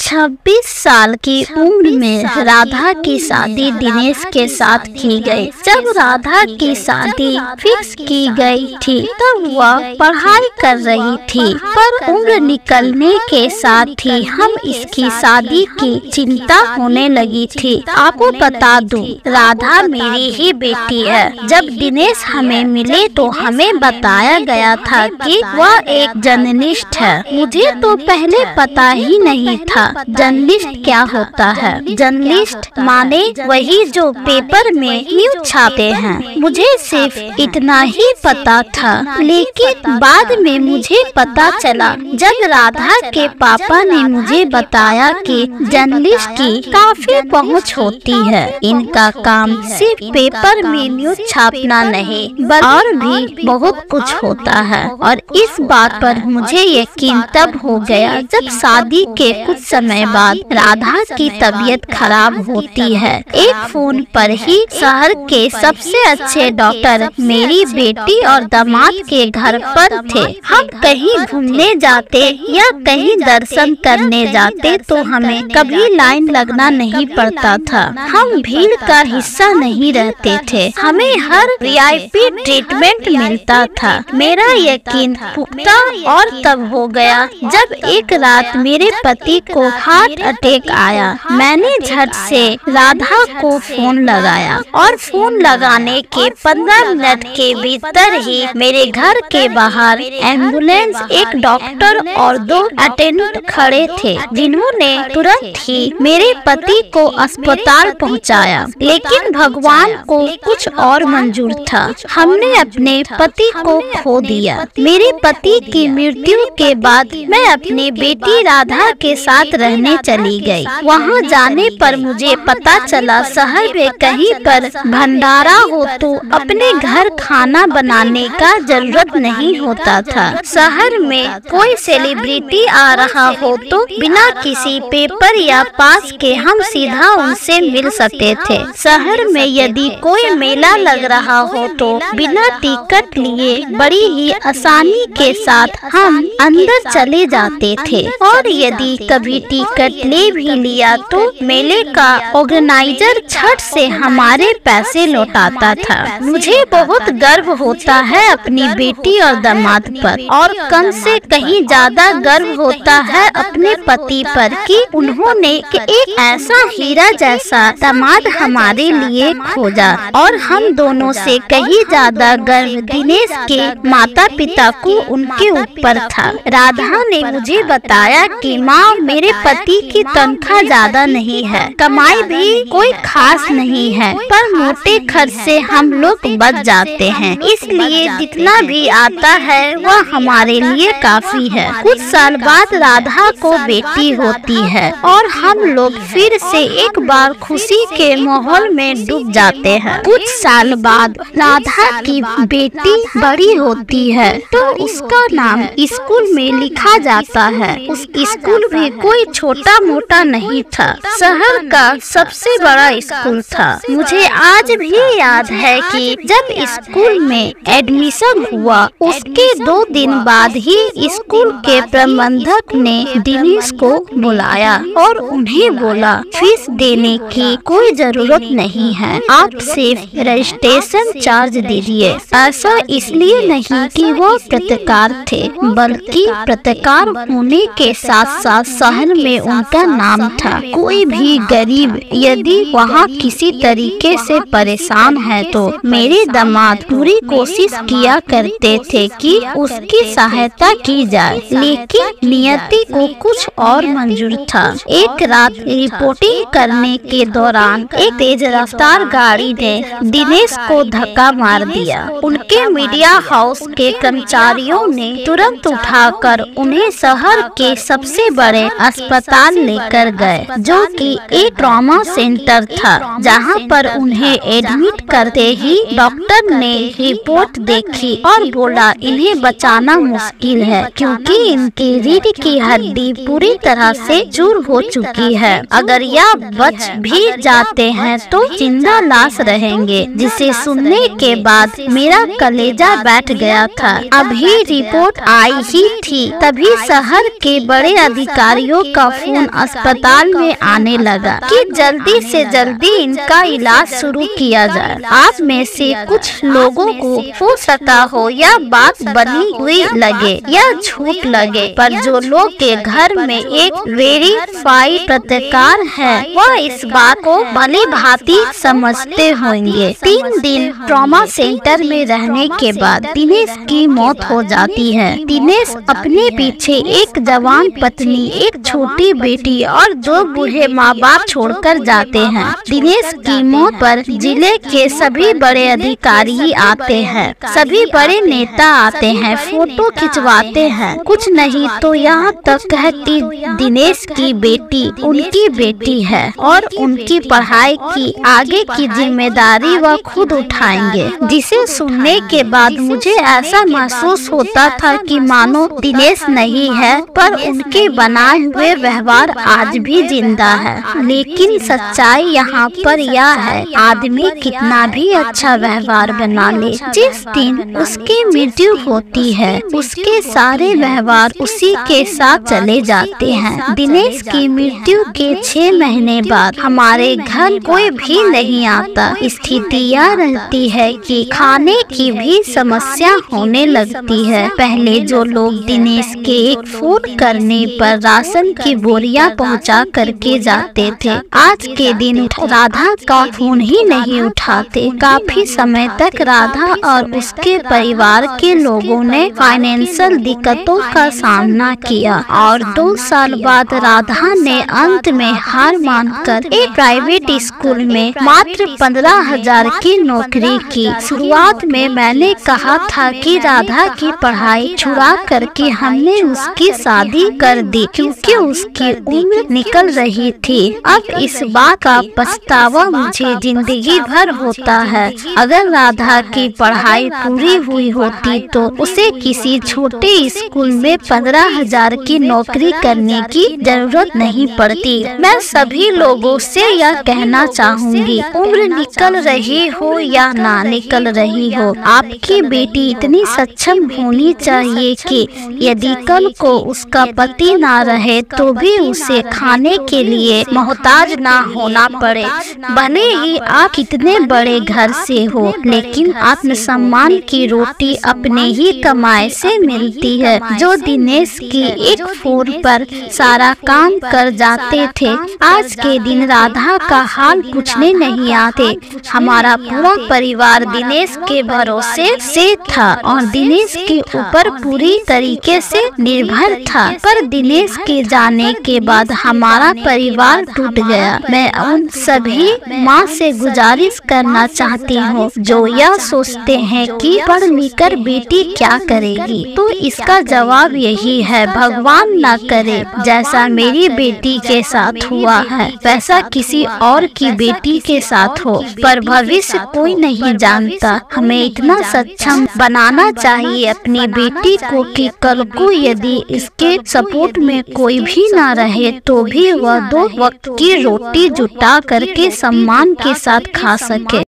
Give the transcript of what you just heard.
26 साल की उम्र में राधा की शादी दिनेश के साथ की गई। जब राधा की शादी फिक्स की गई थी तब वह पढ़ाई कर रही थी, पर उम्र निकलने के साथ ही हम इसकी शादी की चिंता होने लगी थी। आपको बता दूं, राधा मेरी ही बेटी है। जब दिनेश हमें मिले तो हमें बताया गया था कि वह एक जर्नलिस्ट है। मुझे तो पहले पता ही नहीं था जर्नलिस्ट क्या होता है। जर्नलिस्ट माने वही जो पेपर में न्यूज छापते हैं। मुझे सिर्फ इतना ही पता था, लेकिन बाद में मुझे पता चला जब राधा के पापा ने मुझे बताया कि जर्नलिस्ट की काफी पहुंच होती है। इनका काम सिर्फ पेपर में न्यूज छापना नहीं और भी बहुत कुछ होता है। और इस बात पर मुझे यकीन तब हो गया जब शादी के कुछ समय बाद राधा की तबीयत खराब होती है। एक फोन पर ही शहर के सबसे अच्छे डॉक्टर मेरी बेटी और दामाद के घर पर थे। हम कहीं घूमने जाते या कहीं दर्शन करने जाते तो हमें कभी लाइन लगना नहीं पड़ता था। हम भीड़ का हिस्सा नहीं रहते थे। हमें हर VIP ट्रीटमेंट मिलता था। मेरा यकीन पुख्ता और तब हो गया जब एक रात मेरे पति को हार्ट अटैक आया। मैंने झट से राधा को फोन लगाया और फोन लगाने के 15 मिनट के भीतर ही मेरे घर के बाहर एम्बुलेंस, एक डॉक्टर और 2 अटेंडेंट खड़े थे, जिन्होंने तुरंत ही मेरे पति को अस्पताल पहुंचाया। लेकिन भगवान को कुछ और मंजूर था। हमने अपने पति को खो दिया। मेरे पति की मृत्यु के बाद मैं अपनी बेटी राधा के साथ रहने चली गई। वहाँ जाने पर मुझे पता चला शहर में कहीं पर भंडारा हो तो अपने घर खाना बनाने का जरूरत नहीं होता था। शहर में कोई सेलिब्रिटी आ रहा हो तो बिना किसी पेपर या पास के हम सीधा उनसे मिल सकते थे। शहर में यदि कोई मेला लग रहा हो तो बिना टिकट लिए बड़ी ही आसानी के साथ हम अंदर चले जाते थे। और यदि कभी टिकट ले भी लिया तो मेले का ऑर्गेनाइजर छट से हमारे पैसे लौटाता था। मुझे बहुत गर्व होता है अपनी बेटी और दामाद पर, और कम से कहीं ज्यादा गर्व होता है अपने पति पर कि उन्होंने एक ऐसा हीरा जैसा दामाद हमारे लिए खोजा। और हम दोनों से कहीं ज्यादा गर्व दिनेश के माता पिता को उनके ऊपर था। राधा ने मुझे बताया कि माँ, मेरे पति की तनख्वाह ज्यादा नहीं है, कमाई भी कोई खास नहीं है, पर मोटे खर्च से हम लोग बच जाते हैं, इसलिए जितना भी आता है वह हमारे लिए काफी है। कुछ साल बाद राधा को बेटी होती है और हम लोग फिर से एक बार खुशी के माहौल में डूब जाते हैं। कुछ साल बाद राधा की बेटी बड़ी होती है तो उसका नाम स्कूल में लिखा जाता है। उस स्कूल भी कोई छोटा मोटा नहीं था, शहर का सबसे बड़ा स्कूल था। मुझे आज भी याद है कि जब स्कूल में एडमिशन हुआ उसके 2 दिन बाद ही स्कूल के प्रबंधक ने दिनेश को बुलाया और उन्हें बोला, फीस देने की कोई जरूरत नहीं है, आप सिर्फ रजिस्ट्रेशन चार्ज दीजिए। ऐसा इसलिए नहीं कि वो पत्रकार थे, बल्कि पत्रकार होने के साथ साथ शहर में उनका नाम था। कोई भी गरीब यदि वहाँ किसी तरीके से परेशान है तो मेरे दामाद पूरी कोशिश किया करते थे कि उसकी सहायता की जाए, लेकिन नियति को कुछ और मंजूर था। एक रात रिपोर्टिंग करने के दौरान एक तेज रफ्तार गाड़ी ने दिनेश को धक्का मार दिया। उनके मीडिया हाउस के कर्मचारियों ने तुरंत उठाकर उन्हें शहर के सबसे बड़े अस्पताल लेकर गए, जो कि एक ट्रॉमा सेंटर था, जहां पर उन्हें एडमिट करते ही डॉक्टर ने रिपोर्ट देखी और बोला, इन्हें बचाना मुश्किल है क्योंकि इनकी रीढ़ की हड्डी पूरी तरह से चूर हो चुकी है। अगर यह बच भी जाते हैं तो जिंदा लाश रहेंगे। जिसे सुनने के बाद मेरा कलेजा बैठ गया था। अभी रिपोर्ट आई ही थी तभी शहर के बड़े अधिकारियों का का फोन अस्पताल में आने लगा कि जल्दी से जल्दी इनका इलाज शुरू किया जाए। आप में से कुछ लोगों को हो सकता हो यह बात बनी हुई लगे या झूठ लगे, पर जो लोग के घर में एक वेरीफाइड पत्रकार है वह इस बात को भली भांति समझते होंगे। 3 दिन ट्रॉमा सेंटर में रहने के बाद दिनेश की मौत हो जाती है। दिनेश अपने पीछे एक जवान पत्नी, एक छोटी बेटी और 2 बूढ़े माँ बाप छोड़कर जाते हैं। दिनेश की मौत पर जिले के सभी बड़े अधिकारी आते हैं, सभी बड़े नेता आते हैं, फोटो खिंचवाते हैं। कुछ नहीं तो यहाँ तक है कि दिनेश की बेटी उनकी बेटी है और उनकी पढ़ाई की आगे की जिम्मेदारी वह खुद उठाएंगे। जिसे सुनने के बाद मुझे ऐसा महसूस होता था कि मानो दिनेश नहीं है पर उनके बनाए हुए व्यवहार आज भी जिंदा है। लेकिन सच्चाई यहाँ पर यह है, आदमी कितना भी अच्छा व्यवहार बना ले, जिस दिन उसकी मृत्यु होती है उसके सारे व्यवहार उसी के साथ चले जाते हैं। दिनेश की मृत्यु के 6 महीने बाद हमारे घर कोई भी नहीं आता। स्थिति यह रहती है कि खाने की भी समस्या होने लगती है। पहले जो लोग दिनेश के एक फोन करने पर राशन की बोरियां पहुंचा करके जाते थे, आज के दिन राधा का फोन ही नहीं उठाते। काफी समय तक राधा और उसके परिवार के लोगों ने फाइनेंशियल दिक्कतों का सामना किया और 2 साल बाद राधा ने अंत में हार मानकर एक प्राइवेट स्कूल में मात्र 15,000 की नौकरी की। शुरुआत में मैंने कहा था कि राधा की पढ़ाई छुड़ा करके हमने उसकी शादी कर दी क्योंकि उसकी उम्र निकल रही थी। अब इस बात का पछतावा मुझे जिंदगी भर होता है। अगर राधा की पढ़ाई पूरी हुई होती तो उसे किसी छोटे स्कूल में 15,000 की नौकरी करने की जरूरत नहीं पड़ती। मैं सभी लोगों से यह कहना चाहूँगी, उम्र निकल रही हो या ना निकल रही हो, आपकी बेटी इतनी सक्षम होनी चाहिए कि यदि कल को उसका पति ना रहे तो भी उसे खाने के लिए मोहताज ना होना पड़े। भले ही आप कितने बड़े घर से हो, लेकिन आत्मसम्मान की रोटी अपने ही कमाई से मिलती है। जो दिनेश की एक फोन पर सारा काम कर जाते थे, आज के दिन राधा का हाल पूछने नहीं आते। हमारा पूरा परिवार दिनेश के भरोसे से था और दिनेश के ऊपर पूरी तरीके से निर्भर था, पर दिनेश के जाने के बाद हमारा परिवार टूट गया। मैं उन सभी माँ से गुजारिश करना चाहती हूँ जो यह सोचते हैं कि पढ़ लिख कर बेटी क्या करेगी, तो इसका जवाब यही है, भगवान ना करे जैसा मेरी बेटी के साथ हुआ है वैसा किसी और की बेटी के साथ हो, पर भविष्य कोई नहीं जानता। हमें इतना सक्षम बनाना चाहिए अपनी बेटी को कि कल को यदि इसके सपोर्ट में कोई भी ना रहे तो भी वह 2 वक्त की रोटी जुटा करके सम्मान के साथ खा सके।